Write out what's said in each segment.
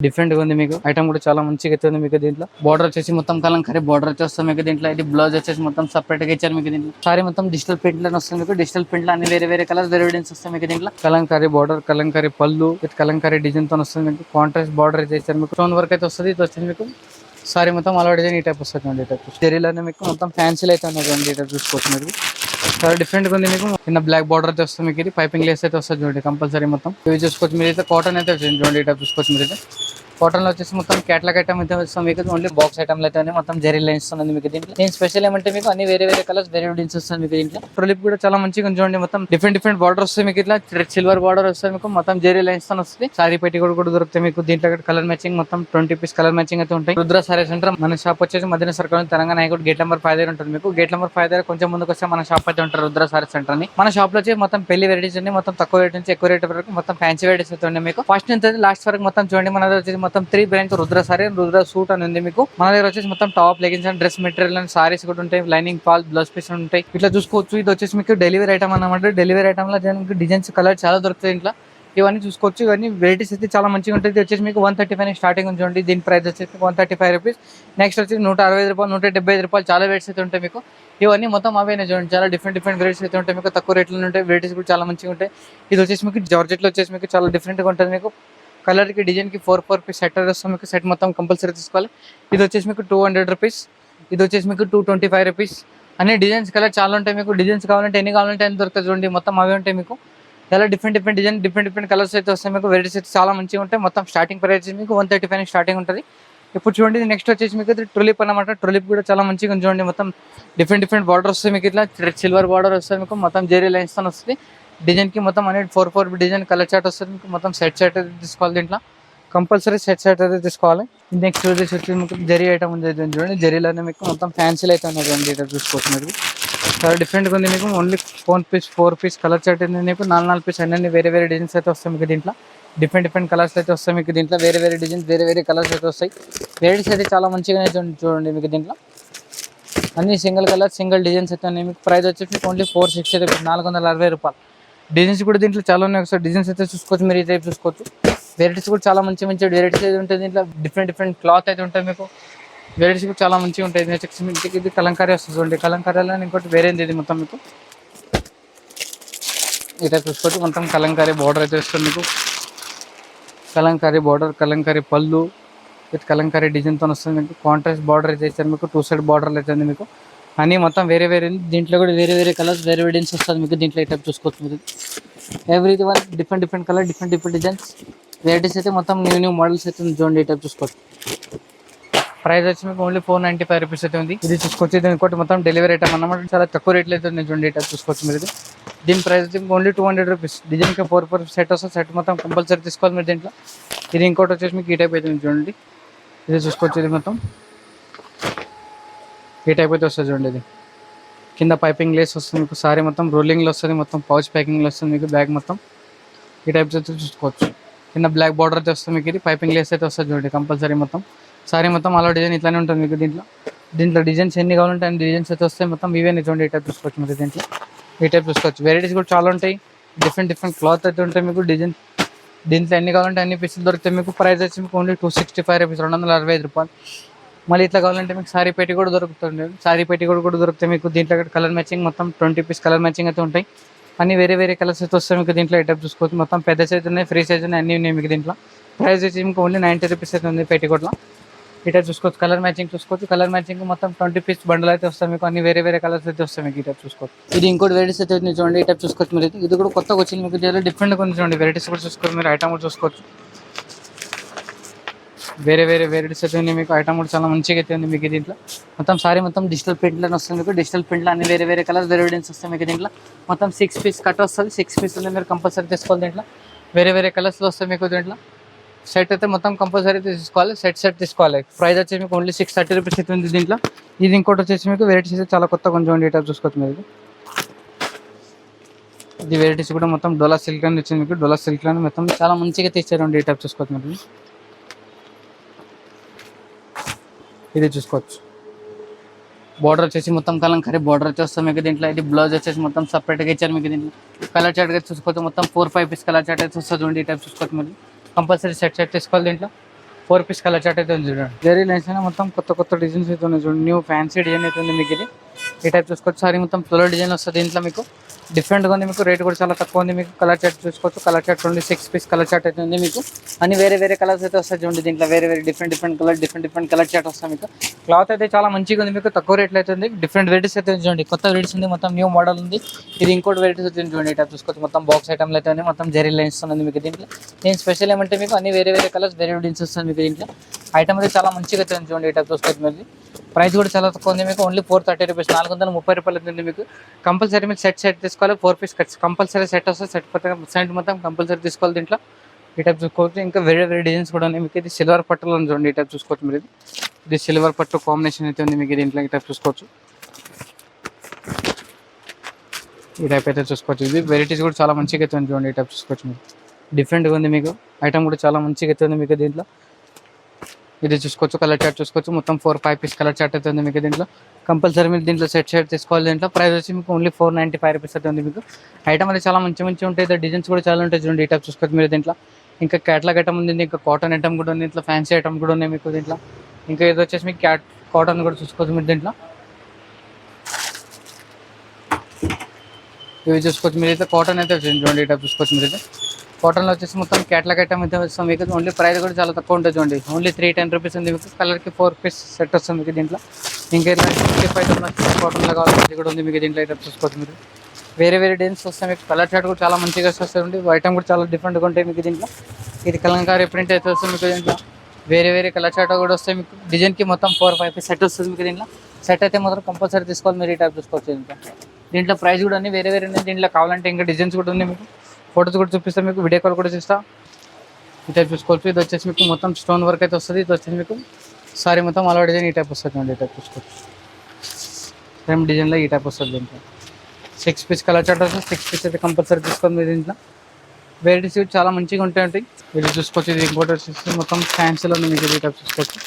Different గా ఉంది మీకు ఐటమ్ కూడా చాలా మంచిగా అయితే ఉంది మీకు దీంట్లో బార్డర్ వచ్చేసి మొత్తం కలంకారీ బార్డర్ అయితే వస్తుంది మీకు దీంట్లో ఇది బ్లౌజ్ వచ్చేసి మొత్తం సపరేట్ గా ఇచ్చారు మీకు దీంట్లో సారీ మొత్తం డిజిటల్ ప్రింట్ లో వస్తుంది మీకు డిజిటల్ ప్రింట్ లో అన్ని వేరే వేరే కలర్స్ వేరే డిజైన్స్ వస్తాయి మీకు దీంట్లో కలంకారీ బార్డర్ కలంకారీ పళ్ళు కలంకారీ డిజైన్ తో వస్తుంది మీకు కాంట్రాస్ట్ బార్డర్ అయితే ఇచ్చారు మీకు స్టోన్ వర్క్ అయితే వస్తుంది ఇది వచ్చింది మీకు సారీ మొత్తం అలా డిజైన్ ఈ టైప్ వస్తుంది ఈ టైప్ జరీలోనే మీకు మొత్తం ఫ్యాన్సీలు అయితే ఉన్నాయి ఈ టైప్ చూసుకోవచ్చు మీరు చాలా డిఫరెంట్ గా ఉంది మీకు చిన్న బ్లాక్ బార్డర్ అయితే వస్తుంది మీకు ఇది పైపింగ్ లేస్ అయితే వస్తుంది చూడండి కంపల్సరీ మొత్తం ఇవి చూసుకోవచ్చు మీరు అయితే కాటన్ అయితే వచ్చింది చూడండి ఈ టైప్ చూసుకోవచ్చు మీరు అయితే కాటన్ లో వచ్చేసి మొత్తం క్యాట్లాగ్ ఐటమ్ అయితే వస్తాం మీకు ఓన్లీ బాక్స్ ఐటమ్ అయితే మొత్తం జరీ లైన్స్ ఉంది మీకు దీంట్లో నేను స్పెషల్ ఏమంటే మీకు అన్ని వేరే వేరే కలర్స్ వేరే డిజైన్స్ వస్తుంది మీకు దీంట్లో ట్రిప్ కూడా చాలా మంచిగా చూడండి మొత్తం డిఫరెంట్ బార్డర్ వస్తుంది మీకు ఇట్లా సిల్వర్ బార్డర్ వస్తుంది మీకు మొత్తం జరీ లైన్స్ తో వస్తుంది సారీ పెట్టి కూడా దొరుకుతాయి మీకు దీంట్లో కలర్ మ్యాచింగ్ మొత్తం 20 పీస్ కలర్ మ్యాచింగ్ అయితే ఉంటాయి రుద్ర సారీ సెంటర్ మన షాప్ వచ్చేసి మధ్యన circle Telangana high court gate number 5 దగ్గర ఉంటుంది మీకు గేట్ నెంబర్ 5 దగ్గర కొంచెం ముందుకు వస్తే మన షాప్ అయితే ఉంటారు రుద్ర సారీ సెంటర్ అని మన షాప్ లో వచ్చి మొత్తం పెళ్లి వెరైటీస్ ఉన్నాయి మొత్తం తక్కువ రేట్ నుంచి ఎక్కువ రేట్ వరకు మొత్తం ఫ్యాన్సీ వెరైటీస్ అయితే ఉన్నాయి మీకు ఫస్ట్ నుంచి లాస్ట్ వరకు మొత్తం చూడండి మన వచ్చేసి మొత్తం 3 branch Rudra sorry Rudra suit అని ఉంది మీకు మన దగ్గర వచ్చేసి మొత్తం top leggings and dress material and saris కూడా ఉంటాయి లైనింగ్ ఫాల్ బ్లౌజ్ పీస్ ఉంటాయి ఇట్లా చూసుకోవచ్చు ఇది వచ్చేసి మీకు డెలివరీ ఐటమ్ అన్నమాట డెలివరీ ఐటమ్ లో మీకు డిజైన్స్ కలర్ చాలా దొరుకుతాయి ఇంట్లో ఇవన్నీ చూసుకోవచ్చు ఇవన్నీ వెరైటీస్ అయితే చాలా మంచిగా ఉంటుంది ఇది వచ్చేసి మీకు 135 స్టార్టింగ్ ఉంచండి దీని ప్రైస్ వచ్చేసి 135 రూపీస్ నెక్స్ట్ వచ్చి 165 రూపాయలు 175 రూపాయలు చాలా వెరైటీస్ అయితే ఉంటాయి మీకు ఇవన్నీ మొత్తం అవే చూడండి చాలా డిఫరెంట్ వెరైటీస్ అయితే ఉంటాయి మీకు తక్కువ రేట్లో ఉంటాయి వెరైటీస్ కూడా చాలా మంచిగా ఉంటాయి ఇది వచ్చేసి మీకు జార్జెట్ లో వచ్చేసి మీకు చాలా డిఫరెంట్ గా ఉంటుంది మీకు కలర్ కి డిజైన్ కి 4 పీస్ సెట్ వస్తుంది మీకు సెట్ మొత్తం కంపల్సరీ తీసుకోవాలి ఇది వచ్చేసి మీకు 200 రూపీస్ ఇది వచ్చేసి మీకు 225 రూపీస్ అన్ని డిజైన్స్ కలర్ చాలా ఉంటాయి మీకు డిజైన్స్ కావాలంటే ఎన్ని కావాలంటే అన్ని దొరుకుతుంది చూడండి మొత్తం అవే ఉంటాయి మీకు చాలా డిఫరెంట్ డిజైన్ డిఫరెంట్ కలర్స్ అయితే వస్తాయి మీకు వెరైటీస్ అయితే చాలా మంచిగా ఉంటాయి మొత్తం స్టార్టింగ్ ప్రైస్ మీకు 135 స్టార్టింగ్ ఉంటుంది ఇప్పుడు చూడండి నెక్స్ట్ వచ్చేసి మీకు ట్రిప్ అన్నమాట ట్రిప్ కూడా చాలా మంచిగా చూడండి మొత్తం డిఫరెంట్ బార్డర్ వస్తుంది మీకు ఇట్లా సిల్వర్ బార్డర్ వస్తుంది మీకు మొత్తం జెరీ లైన్స్ తో వస్తుంది డిజైన్ కి మొత్తం అనేది 4 డిజైన్ కలర్ చార్ట్ వస్తుంది మీకు మొత్తం సెట్ అయితే తీసుకోవాలి దీంట్లో కంపల్సరీ సెట్ అయితే తీసుకోవాలి నెక్స్ట్ వచ్చేసి మీకు జరీ ఐటమ్ ఉంది చూడండి జరీలోనే మీకు మొత్తం ఫ్యాన్సీలు అయితే ఉన్నాయి చూడండి ఇట్లా చూసుకోవచ్చు మీరు చాలా డిఫరెంట్గా ఉంది మీకు ఓన్లీ 4 పీస్ కలర్ చార్ట్ ఉంది మీకు 4 పీస్ అన్ని వేరే డిజైన్స్ అయితే వస్తాయి మీకు దీంట్లో డిఫరెంట్ కలర్స్ అయితే వస్తాయి మీకు దీంట్లో వేరే డిజైన్స్ వేరే కలర్స్ అయితే వస్తాయి వెరైటీస్ అయితే చాలా మంచిగా చూడండి మీకు దీంట్లో అన్ని సింగిల్ కలర్ సింగిల్ డిజైన్స్ అయితే ఉన్నాయి మీకు ప్రైస్ వచ్చేసి మీకు ఓన్లీ 460 రూపీస్ 460 రూపాయలు డిజైన్స్ కూడా దీంట్లో చాలా ఉన్నాయి ఒకసారి డిజైన్స్ అయితే చూసుకోవచ్చు మీరు ఈ టైప్ చూసుకోవచ్చు వెరైటీస్ కూడా చాలా మంచి వెరైటీస్ అయితే ఉంటాయి దీంట్లో డిఫరెంట్ క్లాత్ అయితే ఉంటాయి మీకు వెరైటీస్ కూడా చాలా మంచిగా ఉంటాయి ఇది కలంకారీ వస్తుంది చూడండి కలంకారీలో ఇంకోటి వేరేది ఇది మొత్తం మీకు ఇట్లా చూసుకోవచ్చు మొత్తం కలంకారీ బార్డర్ అయితే వస్తుంది మీకు కలంకారీ బార్డర్ కలంకారీ పళ్ళు విత్ కలంకారీ డిజైన్తో వస్తుంది మీకు కాంట్రాస్ట్ బార్డర్ అయితే ఇచ్చారు మీకు 2 సైడ్ బార్డర్ అయితే ఉంది మీకు అన్నీ మొత్తం వేరే దీంట్లో కూడా వేరే కలర్స్ వేరే డిజైన్స్ వస్తుంది మీకు దీంట్లో ఈ టైప్ చూసుకోవచ్చు మీరు every one different colour different designs varieties అయితే మొత్తం న్యూ మోడల్స్ అయితే చూడండి ఈ టైప్ చూసుకోవచ్చు ప్రైస్ వచ్చి మీకు ఓన్లీ 495 రూపీస్ అయితే ఉంది ఇది చూసుకోవచ్చు ఇది ఇంకోటి మొత్తం డెలివరీ ఐటమ్ అన్నమాట చాలా తక్కువ రేట్లు అయితే ఉంది చూడండి ఈ టైప్ చూసుకోవచ్చు మీరు ఇది దీని ప్రైస్ వచ్చి ఓన్లీ 200 రూపీస్ డిజైన్కి 4 సెట్ వస్తుంది సెట్ మొత్తం కంపల్సరీ తీసుకోవాలి మీరు దీంట్లో ఇది ఇంకోటి వచ్చేసి మీకు ఈ టైప్ అయితే చూడండి ఇది చూసుకోవచ్చు ఇది మొత్తం ఈ టైప్ అయితే వస్తుంది చూడండి ఇది కింద పైపింగ్ లేస్ వస్తుంది మీకు సారీ మొత్తం రోలింగ్లో వస్తుంది మొత్తం పౌచ్ ప్యాకింగ్లో వస్తుంది మీకు బ్యాగ్ మొత్తం ఈ టైప్స్ అయితే చూసుకోవచ్చు కింద బ్లాక్ బార్డర్ అయితే వస్తుంది మీకు ఇది పైపింగ్ లేస్ అయితే వస్తుంది చూడండి కంపల్సరీ మొత్తం సారీ మొత్తం అలా డిజైన్ ఇట్లానే ఉంటుంది మీకు దీంట్లో డిజైన్స్ ఎన్ని కావాలంటే అన్ని డిజైన్స్ అయితే వస్తాయి మొత్తం ఇవన్నీ చూడండి ఈ టైప్ చూసుకోవచ్చు మీరు దీంట్లో ఈ టైప్ చూసుకోవచ్చు వెరైటీస్ కూడా చాలా ఉంటాయి డిఫరెంట్ క్లాత్ అయితే ఉంటాయి మీకు డిజైన్ దీంట్లో ఎన్ని కావాలంటే అన్ని పీసులు దొరుకుతాయి మీకు ప్రైస్ వచ్చి మీకు ఓన్లీ 265 రూపీస్ 265 రూపాయలు మళ్ళీ ఇట్లా కావాలంటే మీకు సారీ పెట్టి కూడా దొరుకుతుంది సారీ పెట్టి కూడా దొరుకుతాయి మీకు దీంట్లో కలర్ మ్యాచింగ్ మొత్తం 20 పీస్ కలర్ మ్యాచింగ్ అయితే ఉంటాయి అన్ని వేరే కలర్స్ అయితే వస్తాయి మీకు దీంట్లో ఈ టైప్ చూసుకోవచ్చు మొత్తం పెద్ద సైజ్ ఉన్నాయి ఫ్రీ సైజ్ ఉన్నాయి అన్నీ ఉన్నాయి మీకు దీంట్లో ప్రైస్ వచ్చి మీకు ఓన్లీ 90 రూపీస్ అయితే ఉంది పెట్టికోట్లో ఈ టైప్ చూసుకోవచ్చు కలర్ మ్యాచింగ్ చూసుకోవచ్చు కలర్ మ్యాచింగ్ మొత్తం 20 పీస్ బండల్ అయితే వస్తాయి మీకు అన్ని వేరే కలర్స్ అయితే వస్తాయి మీకు ఈ టైప్ చూసుకోవచ్చు ఇది ఇంకోటి వెరైటీస్ అయితే ఉంది చూడండి ఈ టైప్ చూసుకోవచ్చు మీరు ఇది కూడా కొత్తగా వచ్చింది మీకు దీనిలో డిఫరెంట్గా ఉంది చూడండి వెరైటీస్ కూడా చూసుకోవచ్చు మీరు ఐటమ్ కూడా చూసుకోవచ్చు వేరే వెరైటీస్ అయితే ఉన్నాయి మీకు ఐటమ్ కూడా చాలా మంచిగా అయితే ఉంది మీకు దీంట్లో మొత్తం సారీ మొత్తం డిజిటల్ ప్రింట్లో వస్తుంది మీకు డిజిటల్ ప్రింట్లో అన్ని వేరే కలర్స్ వేరే డిజైన్స్ వస్తాయి మీకు దీంట్లో మొత్తం 6 పీస్ కట్ వస్తుంది 6 పీస్ మీరు కంపల్సరీ తీసుకోవాలి దీంట్లో వేరే కలర్స్లో వస్తాయి మీకు దీంట్లో సెట్ అయితే మొత్తం కంపల్సరీ తీసుకోవాలి సెట్ తీసుకోవాలి ప్రైస్ వచ్చేసి మీకు ఓన్లీ 630 రూపీస్ అయితే ఉంది దీంట్లో ఇది ఇంకోటి వచ్చేసి మీకు వెరైటీస్ అయితే చాలా కొత్త కొంచెం ఈ టైప్ చూసుకోవచ్చు మీరు ఇది వెరైటీస్ కూడా మొత్తం డోలా సిల్క్ అని వచ్చింది మీకు డోలా సిల్క్ అని మొత్తం చాలా మంచిగా తీసారండి ఈ టైప్ చూసుకోవచ్చు మీరు ఇది చూసుకోవచ్చు బార్డర్ వచ్చేసి మొత్తం కలంకారీ బార్డర్ అయితే వస్తాం మీకు దీంట్లో ఇది బ్లౌజ్ వచ్చేసి మొత్తం సపరేట్గా ఇచ్చారు మీకు దీంట్లో కలర్ చార్ట్ అయితే చూసుకోవచ్చు మొత్తం 4-5 పీస్ కలర్ చార్ట్ అయితే వస్తుంది చూడండి ఈ టైప్ చూసుకోవచ్చు మీరు కంపల్సరీ సెట్ తీసుకోవాలి దీంట్లో ఫోర్ పీస్ కలర్ చార్ట్ అయితే ఉంది చూడండి. జరీ లైన్స్ అయినా మొత్తం కొత్త కొత్త డిజైన్స్ అయితే ఉన్నాయి చూడండి. న్యూ ఫ్యాన్సీ డిజైన్ అయితే ఉంది మీకు ఇది. ఈ టైప్ చూసుకోవచ్చు. సారీ మొత్తం ఫ్లోరల్ డిజైన్ వస్తుంది దీంట్లో మీకు. డిఫరెంట్గా ఉంది మీకు. రేట్ కూడా చాలా తక్కువ ఉంది మీకు. కలర్ చార్ట్ చూసుకోవచ్చు. Colour chart only 6 piece colour chart అయితే ఉంది మీకు. అన్ని వేరే వేరే కలర్స్ అయితే వస్తాయి చూడండి. దీంట్లో వేరే వేరే డిఫరెంట్ కలర్ చార్ట్ వస్తాయి మీకు. క్లాత్ అయితే చాలా మంచిగా ఉంది మీకు. తక్కువ రేట్లో అయితే ఉంది. డిఫరెంట్ వెరైటీస్ అయితే చూడండి. కొత్త వెరైటీస్ ఉంది. మొత్తం న్యూ మోడల్ ఉంది. ఇది ఇంకోటి వెరైటీస్ వచ్చింది చూడండి. ఈ టైప్ చూసుకోవచ్చు. మొత్తం బాక్స్ ఐటమ్లు అయితే ఉంది. మొత్తం జెరీ లైన్స్ ఉంది మీకు దీంట్లో. నేను స్పెషల్ ఏమంటే మీకు అన్ని వేరే వేరే కలర్స్ వేరే డిజైన్స్ వస్తుంది మీకు దీంట్లో. ఐటమ్ అయితే చాలా మంచిగా అయితే ఉంది చూడండి. ఈ టైప్ చూసుకోవచ్చు మీరు. ప్రైస్ కూడా చాలా తక్కువ ఉంది మీకు. ఓన్లీ 430 రూపీస్, 430 రూపాయలు ఉంది మీకు. కంపల్సరీ మీరు సెట్ తీసుకోవాలి. 4 పీస్ కట్స్ కంపల్సరీ సెట్ వస్తుంది. సెట్ మొత్తం కంపల్సరీ తీసుకోవాలి దీంట్లో. ఈ టైప్ చూసుకోవచ్చు. ఇంకా వేరే వేరే డిజైన్స్ కూడా ఉన్నాయి మీకు. ఇది సిల్వర్ పట్టులో ఉంది చూడండి. ఈ టైప్ చూసుకోవచ్చు మీరు. ఇది సిల్వర్ పట్టు కాంబినేషన్ అయితే ఉంది మీకు దీంట్లో. ఈ టైప్ చూసుకోవచ్చు. ఈ టైప్ అయితే చూసుకోవచ్చు. ఇది వెరైటీస్ కూడా చాలా మంచిగా అయితే ఉంది చూడండి. ఈ టైప్ చూసుకోవచ్చు మీరు. డిఫరెంట్గా ఉంది మీకు. ఐటమ్ కూడా చాలా మంచిగా అయితే ఉంది మీకు దీంట్లో. ఇది చూసుకోవచ్చు. కలర్ చార్ట్ చూసుకోవచ్చు. మొత్తం 4-5 పీస్ కలర్ చార్ట్ అయితే ఉంది మీకు దీంట్లో. కంపల్సరీ మీరు దీంట్లో సెట్ తీసుకోవాలి దీంట్లో. ప్రైస్ వచ్చి మీకు ఓన్లీ 495 రూపీస్ అయితే ఉంది మీకు. ఐటమ్ అయితే చాలా మంచి ఉంటాయి. డిజైన్స్ కూడా చాలా ఉంటాయి చూడండి. ఈ టైప్ చూసుకోవచ్చు మీరు దీంట్లో. ఇంకా క్యాట్లాగ్ ఐటమ్ ఉంది. ఇంకా కాటన్ ఐటమ్ కూడా ఉంది దీంట్లో. ఫ్యాన్సీ ఐటమ్ కూడా ఉన్నాయి మీకు దీంట్లో. ఇంకా ఇది వచ్చేసి మీకు కాటన్ కూడా చూసుకోవచ్చు మీరు దీంట్లో. ఇవి చూసుకోవచ్చు మీరు. అయితే కాటన్ అయితే వచ్చింది చూడండి. ఈ టైప్ చూసుకోవచ్చు మీరు. అయితే కాటన్లో వచ్చేసి మొత్తం క్యాట్లాగ్ ఐటమ్ అయితే వస్తాం మీకు. ఓన్లీ ప్రైస్ కూడా చాలా తక్కువ ఉంటుంది చూడండి. ఓన్లీ 310 రూపీస్ ఉంది మీకు. కలర్కి 4 పీస్ సెట్ వస్తుంది మీకు దీంట్లో. ఇంకా ఇలా 55 కాటన్లో కావాలి అది కూడా ఉంది మీకు దీంట్లో. అయితే చూసుకోవచ్చు మీరు. వేరే వేరే డిజైన్స్ వస్తాయి మీకు. కలర్ చార్ట్ కూడా చాలా మంచిగా వస్తుంది. ఐటమ్ కూడా చాలా డిఫరెంట్గా ఉంటాయి మీకు దీంట్లో. ఇది కలంకారీ ప్రింట్ అయితే వస్తుంది మీకు దీంట్లో. వేరే వేరే కలర్ చార్ట్ కూడా వస్తాయి మీకు. డిజైన్కి మొత్తం 4-5 పీస్ సెట్ వస్తుంది మీకు దీంట్లో. సెట్ అయితే మాత్రం కంపల్సరీ తీసుకోవాలి మీరు. ఈ టైప్ చూసుకోవచ్చు దీంట్లో ప్రైస్ కూడా అన్ని వేరే వేరే ఉన్నాయి దీంట్లో. కావాలంటే ఇంకా డిజైన్స్ కూడా ఉన్నాయి మీకు. ఫోటోస్ కూడా చూపిస్తాను మీకు. వీడియో కాల్ కూడా చూస్తా. ఈ టైప్ చూసుకోవచ్చు. ఇది వచ్చేసి మీకు మొత్తం స్టోన్ వర్క్ అయితే వస్తుంది. ఇది వచ్చేసి మీకు సారీ మొత్తం అలా డిజైన్ ఈ టైప్ వస్తుంది అండి. ఈ టైప్ చూసుకోవచ్చు. సేమ్ డిజైన్లో ఈ టైప్ వస్తుంది దీంట్లో. 6 పీస్ కలర్ చార్ట్ వస్తుంది. 6 పీస్ అయితే కంపల్సరీ తీసుకోండి మీరు దీంట్లో. వెరైటీస్ చాలా మంచిగా ఉంటాయి. ఇది చూసుకోవచ్చు. ఇది ఇంకోటి వచ్చేసి మొత్తం ఫ్యాన్సీలో ఉంది మీకు. ఈ టైప్ చూసుకోవచ్చు.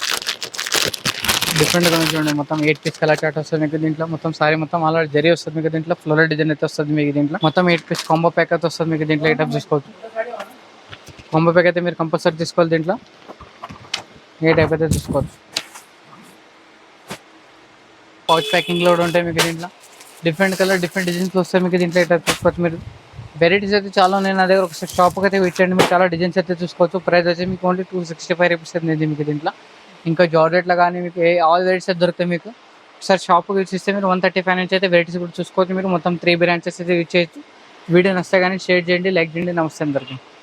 డిఫరెంట్గా చూడండి. మొత్తం 8 పీస్ కలర్ చార్ట్ వస్తుంది మీకు దీంట్లో. మొత్తం సారీ మొత్తం అలా జరీ వస్తుంది మీకు దీంట్లో. ఫ్లోరల్ డిజైన్ అయితే వస్తుంది మీకు దీంట్లో. మొత్తం 8 పీస్ కాంబో ప్యాక్ అయితే వస్తుంది మీకు దీంట్లో. ఈ టైప్ చూసుకోవచ్చు. కాంబో ప్యాక్ అయితే మీరు కంపల్సరీ తీసుకోవాలి దీంట్లో. ఏ టైప్ అయితే చూసుకోవచ్చు. పౌచ్ ప్యాకింగ్లో కూడా ఉంటాయి మీకు దీంట్లో. డిఫరెంట్ కలర్ డిఫరెంట్ డిజైన్స్ వస్తాయి మీకు దీంట్లో. ఈ టైప్ చూసుకోవచ్చు మీరు. వెరైటీస్ అయితే చాలా ఉన్నాయి నా దగ్గర. ఒకసారి షాప్కి అయితే విచ్చండి. మీరు చాలా డిజైన్స్ అయితే చూసుకోవచ్చు. ప్రైస్ వచ్చి మీకు ఓన్లీ 265 రూపీస్ ఉంది మీకు దీంట్లో. ఇంకా జార్జెట్లో కానీ మీకు ఆల్ వెరైటీస్ అయితే దొరుకుతాయి మీకు. ఒకసారి షాప్కి విచ్చిస్తే మీరు 135 నుంచి అయితే వెరైటీస్ కూడా చూసుకోవచ్చు మీరు. మొత్తం 3 బ్రాంచెస్ అయితే యూజ్ చేయొచ్చు. వీడియో నచ్చితే కానీ షేర్ చేయండి, లైక్ చేయండి. నమస్తే అందరికీ.